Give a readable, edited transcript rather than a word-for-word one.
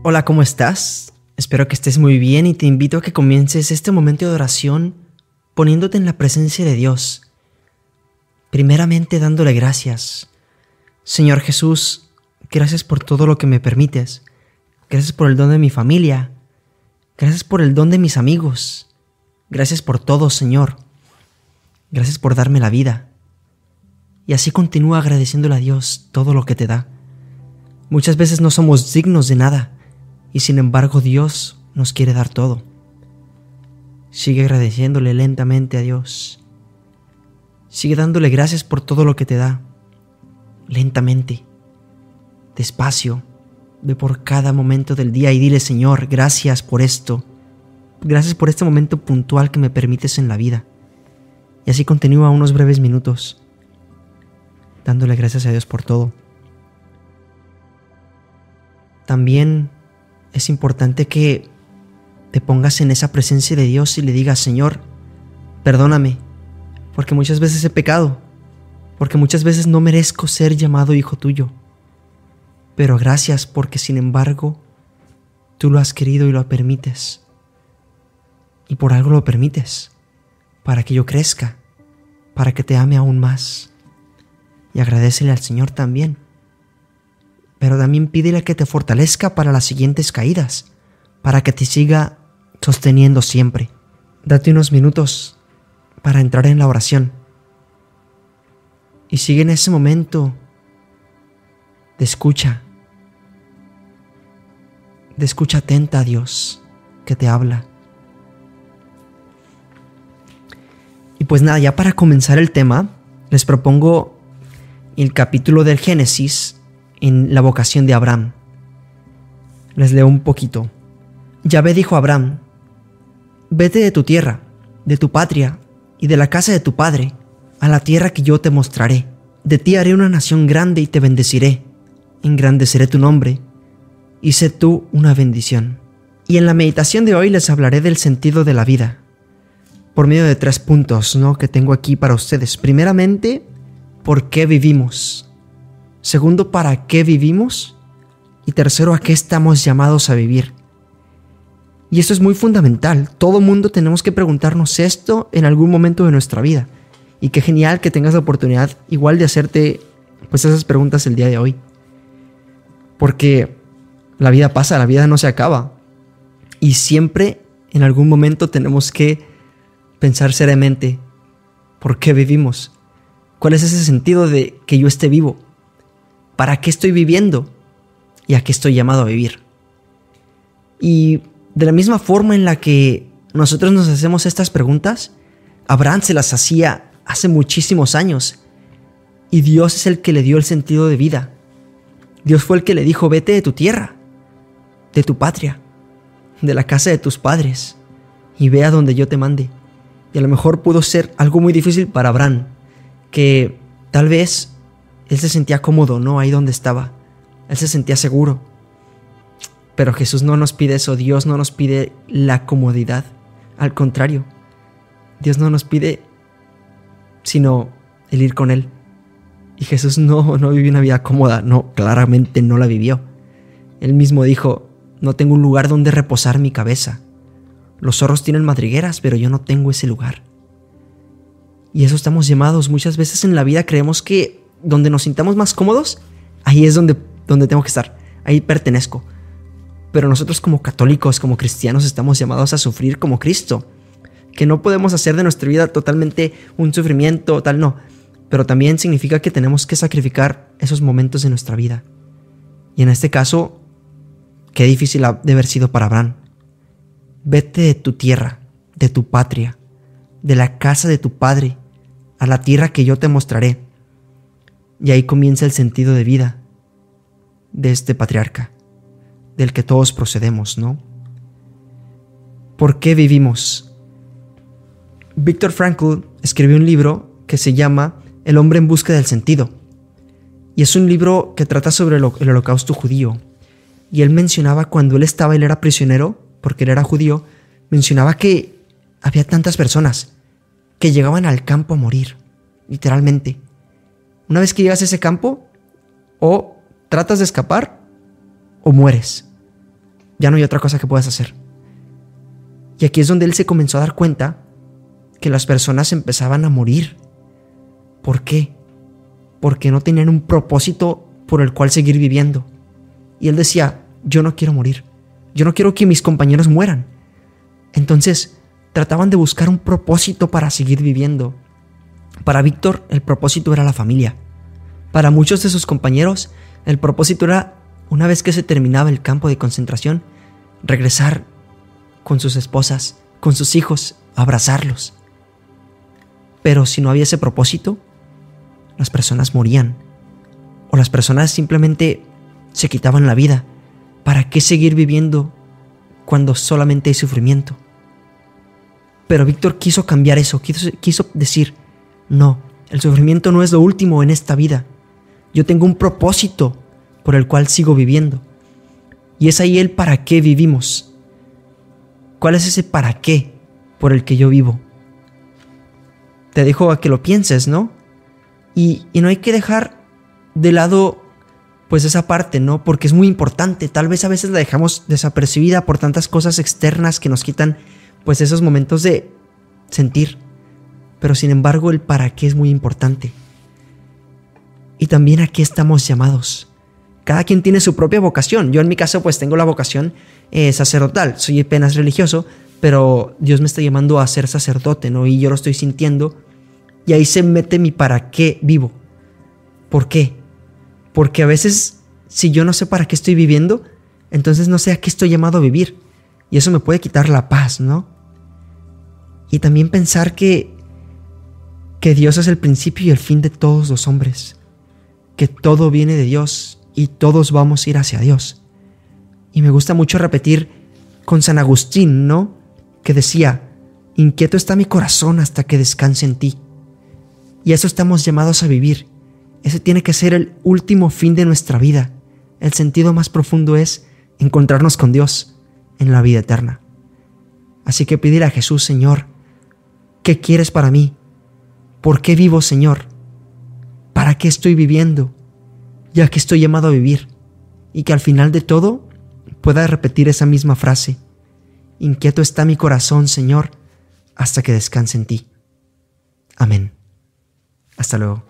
Hola, ¿cómo estás? Espero que estés muy bien y te invito a que comiences este momento de oración poniéndote en la presencia de Dios. Primeramente dándole gracias. Señor Jesús, gracias por todo lo que me permites. Gracias por el don de mi familia. Gracias por el don de mis amigos. Gracias por todo, Señor. Gracias por darme la vida. Y así continúa agradeciéndole a Dios todo lo que te da. Muchas veces no somos dignos de nada. Y sin embargo Dios nos quiere dar todo. Sigue agradeciéndole lentamente a Dios. Sigue dándole gracias por todo lo que te da. Lentamente, despacio, ve por cada momento del día y dile: Señor, gracias por esto. Gracias por este momento puntual que me permites en la vida. Y así continúa unos breves minutos, dándole gracias a Dios por todo. También es importante que te pongas en esa presencia de Dios y le digas: Señor, perdóname, porque muchas veces he pecado, porque muchas veces no merezco ser llamado hijo tuyo. Pero gracias porque sin embargo tú lo has querido y lo permites. Y por algo lo permites, para que yo crezca, para que te ame aún más. Y agradécele al Señor también. Pero también pídele que te fortalezca para las siguientes caídas, para que te siga sosteniendo siempre. Date unos minutos para entrar en la oración. Y sigue en ese momento de escucha atenta a Dios que te habla. Y pues nada, ya para comenzar el tema, les propongo el capítulo del Génesis en la vocación de Abraham. Les leo un poquito. Yahvé dijo a Abraham: vete de tu tierra, de tu patria y de la casa de tu padre, a la tierra que yo te mostraré. De ti haré una nación grande y te bendeciré. Engrandeceré tu nombre y sé tú una bendición. Y en la meditación de hoy les hablaré del sentido de la vida, por medio de 3 puntos, que tengo aquí para ustedes. Primeramente, ¿por qué vivimos? Segundo, ¿para qué vivimos? Y tercero, ¿a qué estamos llamados a vivir? Y esto es muy fundamental. Todo mundo tenemos que preguntarnos esto en algún momento de nuestra vida. Y qué genial que tengas la oportunidad igual de hacerte pues esas preguntas el día de hoy. Porque la vida pasa, la vida no se acaba. Y siempre en algún momento tenemos que pensar seriamente: ¿por qué vivimos? ¿Cuál es ese sentido de que yo esté vivo? ¿Para qué estoy viviendo? ¿Y a qué estoy llamado a vivir? Y de la misma forma en la que nosotros nos hacemos estas preguntas, Abraham se las hacía hace muchísimos años. Y Dios es el que le dio el sentido de vida. Dios fue el que le dijo: vete de tu tierra, de tu patria, de la casa de tus padres, y ve a donde yo te mande. Y a lo mejor pudo ser algo muy difícil para Abraham, que tal vez él se sentía cómodo, ahí donde estaba. Él se sentía seguro. Pero Jesús no nos pide eso. Dios no nos pide la comodidad. Al contrario, Dios no nos pide sino el ir con Él. Y Jesús no vivió una vida cómoda. No, claramente no la vivió. Él mismo dijo: no tengo un lugar donde reposar mi cabeza. Los zorros tienen madrigueras, pero yo no tengo ese lugar. Y eso estamos llamados. Muchas veces en la vida creemos que donde nos sintamos más cómodos, ahí es donde tengo que estar, ahí pertenezco. Pero nosotros como católicos, como cristianos, estamos llamados a sufrir como Cristo, que no podemos hacer de nuestra vida totalmente un sufrimiento, tal, no. Pero también significa que tenemos que sacrificar esos momentos de nuestra vida. Y en este caso, qué difícil ha de haber sido para Abraham. Vete de tu tierra, de tu patria, de la casa de tu padre, a la tierra que yo te mostraré. Y ahí comienza el sentido de vida de este patriarca, del que todos procedemos, ¿Por qué vivimos? Viktor Frankl escribió un libro que se llama El hombre en busca del sentido. Y es un libro que trata sobre el holocausto judío. Y él mencionaba cuando él era prisionero, porque él era judío, mencionaba que había tantas personas que llegaban al campo a morir, literalmente. Una vez que llegas a ese campo, o tratas de escapar o mueres. ya no hay otra cosa que puedas hacer. Y aquí es donde él se comenzó a dar cuenta que las personas empezaban a morir. ¿Por qué? Porque no tenían un propósito por el cual seguir viviendo. Y él decía, yo no quiero morir. Yo no quiero que mis compañeros mueran. Entonces, trataban de buscar un propósito para seguir viviendo. Para Víctor, el propósito era la familia. Para muchos de sus compañeros, el propósito era, una vez que se terminaba el campo de concentración, regresar con sus esposas, con sus hijos, abrazarlos. Pero si no había ese propósito, las personas morían. O las personas simplemente se quitaban la vida. ¿Para qué seguir viviendo cuando solamente hay sufrimiento? Pero Víctor quiso cambiar eso, quiso decir, no, el sufrimiento no es lo último en esta vida. Yo tengo un propósito por el cual sigo viviendo. Y es ahí el para qué vivimos. ¿Cuál es ese para qué por el que yo vivo? Te dejo a que lo pienses, ¿no? Y no hay que dejar de lado pues esa parte, ¿no? Porque es muy importante. Tal vez a veces la dejamos desapercibida por tantas cosas externas que nos quitan pues esos momentos de sentir. Pero sin embargo el para qué es muy importante. Y también a qué estamos llamados. Cada quien tiene su propia vocación. Yo en mi caso pues tengo la vocación sacerdotal. Soy apenas religioso, pero Dios me está llamando a ser sacerdote, ¿no? Y yo lo estoy sintiendo. Y ahí se mete mi para qué vivo. ¿Por qué? Porque a veces si yo no sé para qué estoy viviendo, entonces no sé a qué estoy llamado a vivir. Y eso me puede quitar la paz, ¿no? Y también pensar que Dios es el principio y el fin de todos los hombres. Que todo viene de Dios y todos vamos a ir hacia Dios. Y me gusta mucho repetir con San Agustín, ¿no? Que decía, inquieto está mi corazón hasta que descanse en ti. Y eso estamos llamados a vivir. Ese tiene que ser el último fin de nuestra vida. El sentido más profundo es encontrarnos con Dios en la vida eterna. Así que pedir a Jesús, Señor, ¿qué quieres para mí? ¿Por qué vivo, Señor? ¿Para qué estoy viviendo? Ya que estoy llamado a vivir. Y que al final de todo pueda repetir esa misma frase. Inquieto está mi corazón, Señor, hasta que descanse en ti. Amén. Hasta luego.